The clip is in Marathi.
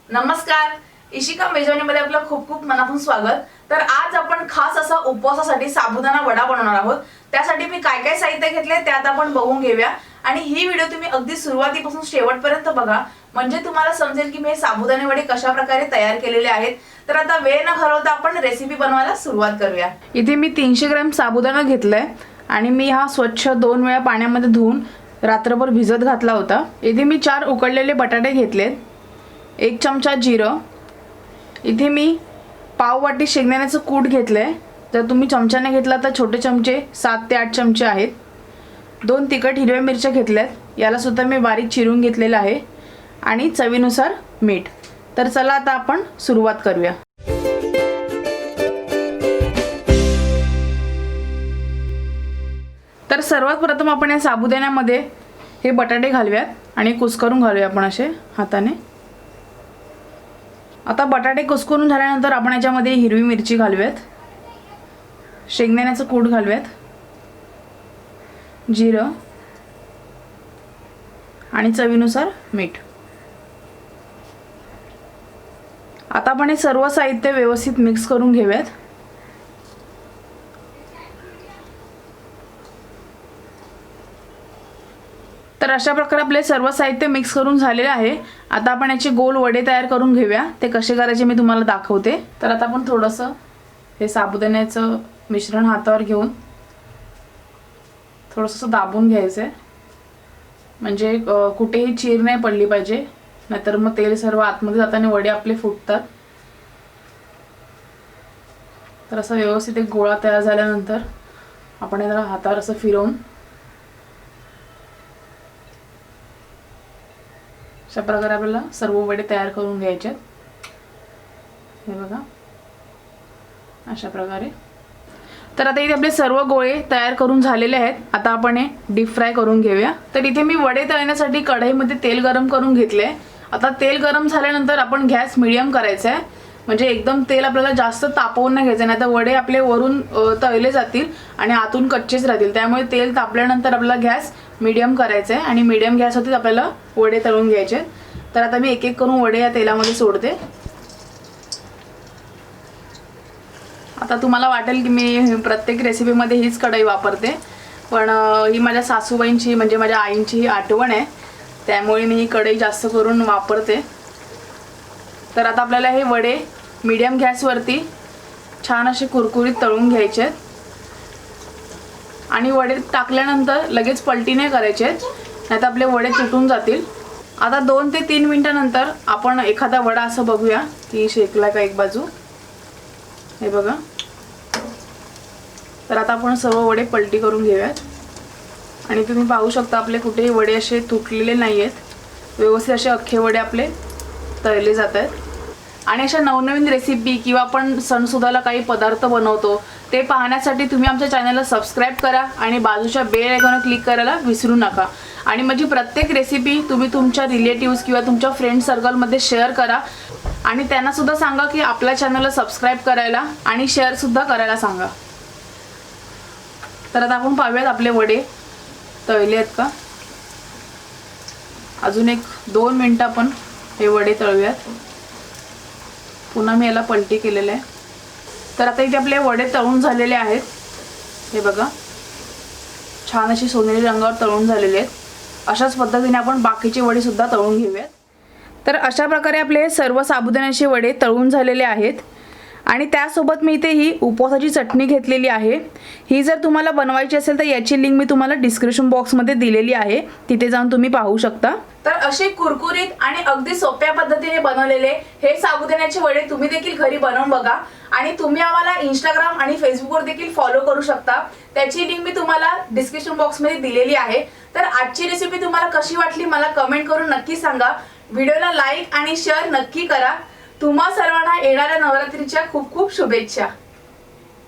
नमस्कार, इशिका मेजवानी मध्ये आपलं खूप खूप मनापासून स्वागत। तर आज आपण खास असा उपवासासाठी साबुदाणा वडा बनवणार आहोत। त्यासाठी मी काय काय साहित्य घेतले ते आता आपण बघून घेऊया आणि ही व्हिडिओ तुम्ही अगदी सुरुवातीपासून शेवटपर्यंत बघा, म्हणजे तुम्हाला समजेल की मी साबुदाणे वडे कशा प्रकारे तयार केलेले आहेत। तर आता वेळ न घालवता आपण रेसिपी बनवायला सुरुवात करूया। इथे मी 300 ग्रॅम साबुदाणा घेतलाय आणि मी हा स्वच्छ 2 वेळा पाण्यामध्ये धुवून रात्रभर भिजत घातला होता। इथे मी 4 उकडलेले बटाटे घेतलेत, 1 चमचा जिरं, इथे मी पाव वाटी शेंगदाण्याचं कूट घेतलंय। जर तुम्ही चमच्याने घेतला तर छोटे चमचे 7 ते 8 चमचे आहेत। 2 तिखट हिरव्या मिरच्या घेतल्यात, याला सुद्धा मी बारीक चिरून घेतलेलं आहे आणि चवीनुसार मीठ। तर चला आता आपण सुरुवात करूया। तर सर्वात प्रथम आपण या साबुदाण्यामध्ये हे बटाटे घालूयात आणि कुस्करून घालूया आपण असे हाताने। आता बटाटे कुस्करून झाल्यानंतर आपण याच्यामध्ये हिरवी मिरची घालूयात, शेंगदाण्याचं कूट घालूयात, जिरं आणि चवीनुसार मीठ। आता आपण हे सर्व साहित्य व्यवस्थित मिक्स करून घेऊयात। तर अशा प्रकारे आपले सर्व साहित्य मिक्स करून झालेले आहे। आता आपण याचे गोल वडे तयार करून घेऊया, ते कसे करायचे मी तुम्हाला दाखवते। तर आता आपण थोडंसं हे साबुदाण्याचं मिश्रण हातावर घेऊन थोडंसं दाबून घ्यायचं आहे, म्हणजे कुठेही चीर नाही पडली पाहिजे, नाहीतर मग तेल सर्व आतमध्ये जाताना वडे आपले फुटतात। तर असं व्यवस्थित एक गोळा तयार झाल्यानंतर आपण याला हातावर असं फिरवून अशा प्रकारे आपल्याला सर्व वडे तयार करून घ्यायचे आहेत। हे बघा अशा प्रकारे। तर आता इथे आपले सर्व गोळे तयार करून झालेले आहेत। आता आपण हे डीप फ्राय करून घेऊया। तर इथे मी वडे तळण्यासाठी कढईमध्ये तेल गरम करून घेतले। आता तेल गरम झाल्यानंतर आपण गॅस मीडियम करायचा आहे, म्हणजे एकदम तेल आपल्याला जास्त तापवून नाही घ्यायचं, नाही तर वडे आपले वरून तळले जातील आणि आतून कच्चेच राहतील। त्यामुळे तेल तापल्यानंतर आपल्याला गॅस मीडियम करायचा आहे आणि मीडियम गॅसवरतीच आपल्याला वडे तळून घ्यायचे। तर आता मी एक एक करून वडे या तेलामध्ये सोडते। आता तुम्हाला वाटेल की मी प्रत्येक रेसिपीमध्ये हीच कढई वापरते, पण ही माझ्या सासूबाईंची म्हणजे माझ्या आईंची ही आठवण आहे, त्यामुळे मी ही कढई जास्त करून वापरते। तर आता आपल्याला हे वडे मीडियम गॅसवरती छान असे कुरकुरीत तळून घ्यायचे आहेत आणि वडे टाकल्यानंतर लगेच पलटी नाही करायचे, नाहीतर आपले वडे तुटून जातील। आता 2 ते 3 मिनिटांनंतर आपण एखादा वडा असं बघूया की शेकला का एक बाजू। हे बघा। तर आता आपण सर्व वडे पलटी करून घेऊयात आणि तुम्ही पाहू शकता आपले कुठेही वडे असे तुटलेले नाही आहेत, व्यवस्थित असे अख्खे वडे आपले तळले जात आहेत। आणि अशा नवनवीन रेसिपी किंवा आपण सणसुद्धाला काही पदार्थ बनवतो ते पाहण्यासाठी तुम्ही आमच्या चॅनलला सबस्क्राईब करा आणि बाजूच्या बेल आयकॉनवर क्लिक करायला विसरू नका। आणि माझी प्रत्येक रेसिपी तुम्ही तुमच्या रिलेटिव्स किंवा तुमच्या फ्रेंड सर्कलमध्ये शेअर करा आणि त्यांना सुद्धा सांगा की आपल्या चॅनलला सबस्क्राईब करायला आणि शेअर सुद्धा करायला सांगा। तर आता आपण पाहूयात आपले वडे तळले आहेत का। अजून 1-2 मिनिटं आपण हे वडे तळूयात। पुन्हा मी याला पलटी केलेलं आहे। तर आता इथे आपले वडे तळून झालेले आहेत। हे बघा छान अशी सोनेरी रंगावर तळून झालेले आहेत। अशाच पद्धतीने आपण बाकीचे वडे सुद्धा तळून घेऊयात। तर अशा प्रकारे आपले सर्व साबुदाण्याचे वडे तळून झालेले आहेत आणि त्यासोबत मी इथे ही उपवासाची चटणी घेतलेली आहे। ही जर तुम्हाला बनवायची असेल तर याची लिंक मी तुम्हाला डिस्क्रिप्शन बॉक्समध्ये दिलेली आहे, तिथे जाऊन तुम्ही पाहू शकता। तर असे कुरकुरीत आणि अगदी सोप्या पद्धतीने बनवलेले हे साबुदाण्याचे वडे तुम्ही देखील घरी बनवून बघा आणि तुम्ही आम्हाला इंस्टाग्राम आणि फेसबुकवर देखील फॉलो करू शकता, त्याची लिंक मी तुम्हाला डिस्क्रिप्शन बॉक्समध्ये दिलेली आहे। तर आजची रेसिपी तुम्हाला कशी वाटली मला कमेंट करून नक्की सांगा। व्हिडिओला लाईक आणि शेअर नक्की करा। तुम्हा सर्वांना येणाऱ्या नवरात्रीच्या खूप खूप शुभेच्छा।